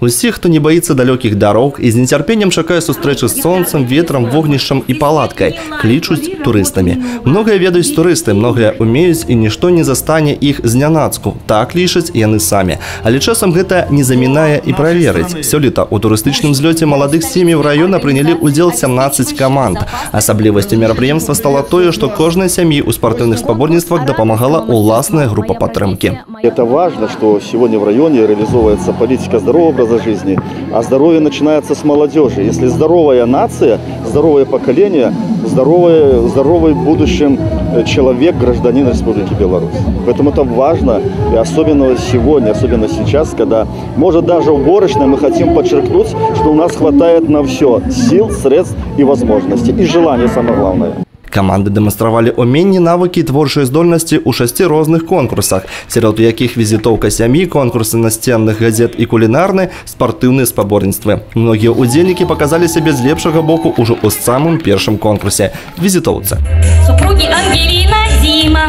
Усіх, хто не боится далеких дорог и с нетерпением чакае сустрэчы с солнцем, ветром, вогнішчам и палаткой, кличуць турыстами. Многое ведаюць турысты, многое умеюць и ничто не застане их знянацку. Так лічаць яны самі. Але часам гэта не замінае и проверыць. Сёлета у турыстычным злёце молодых сем'яў района прынялі удзел 17 команд. Асаблівасцю мерапрыемства стало тое, что кожнай сям'і ў спартыўных спаборніцтвах дапамагала уласная группа падтрымкі. Это важно, что сегодня в районе реализовывается политика здорового образа жизни, а здоровье начинается с молодежи. Если здоровая нация, здоровое поколение, здоровый в будущем человек, гражданин Республики Беларусь. Поэтому это важно, и особенно сегодня, особенно сейчас, когда, может, даже уборочно мы хотим подчеркнуть, что у нас хватает на все сил, средств и возможностей, и желания, самое главное. Команды демонстрировали умения, навыки и творчие здольности у 6 разных конкурсах, среди яких визитовка семьи, конкурсы настенных газет и кулинарные, спортивные спаборництва. Многие удельники показали себя с лепшего боку уже у самом первом конкурсе – визитовце. Супруги Ангелина, Дима.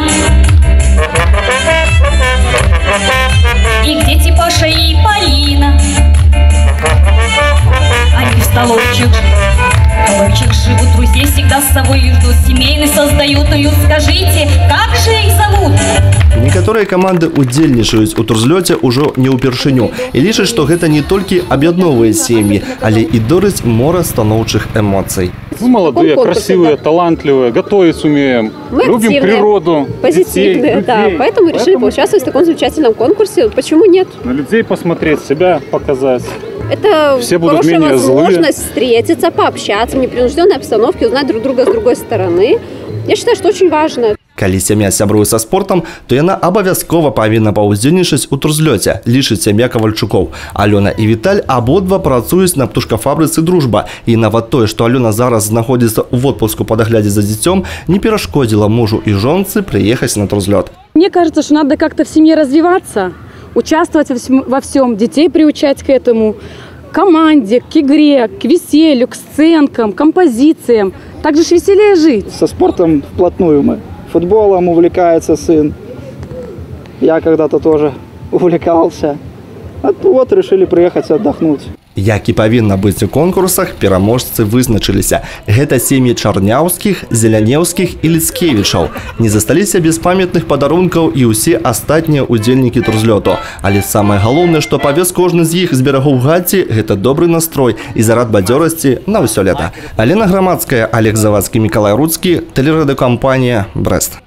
Их дети Паша и Полина. Они в столовчик живут, друзей всегда с собой ждут, семейный создают. И скажите, как же их зовут? Некоторые команды удзельнічаюць у турзлёце ўжо не ўпершыню і лічаць, што гэта не толькі аб'ядноўвае сем'і, але і дорыць мора станоўчых эмоций. Мы молодые, красивые, талантливые, готовить умеем, любим природу, позитивные, детей, да. Поэтому решили поучаствовать в таком замечательном конкурсе. Почему нет? На людей посмотреть, себя показать. Это все будут хорошая менее возможность злые. Встретиться, пообщаться в непринужденной обстановке, узнать друг друга с другой стороны. Я считаю, что очень важно. Калі сям'я сябруе са спортом, то яна абавязкова павінна паўдзельнічаць у турзлёце, лічыць сям'я Кавальчукоў. Алёна і Віталь абодва працуюць на птушкафабрыцы «Дружба». І нават тое, што Алёна зараз знаходзіцца ў отпуску па даглядзе за дзіцём, не перашкодзіла мужу і жонцы прыехаць на турзлёт. Мне кажется, что надо как-то в семье развиваться, участвовать во всем, детей приучать к этому, команде, к игре, к веселью, к сценкам, композициям. Так же ж веселее жить. Со спортом вплотную мы. Футболом увлекается сын. Я когда-то тоже увлекался. Вот решили приехать отдохнуть. Як і павінна быць у конкурсах, пераможцы вызначыліся. Гэта сем'і Чарняўскіх, Зелянеўскіх і Ліцкевічаў. Не засталіся без памятных падарункаў і ўсе астатнія удзельнікі турзлёту. Але самае галоўнае, што павез кожны з іх з берагоў Гатці, гэта добры настрой і зарад бадзёрасці на ўсё лета. Алена Грамадская, Олег Завадскі, Мікалай Руцкі, тэлерадыёкампанія «Брэст».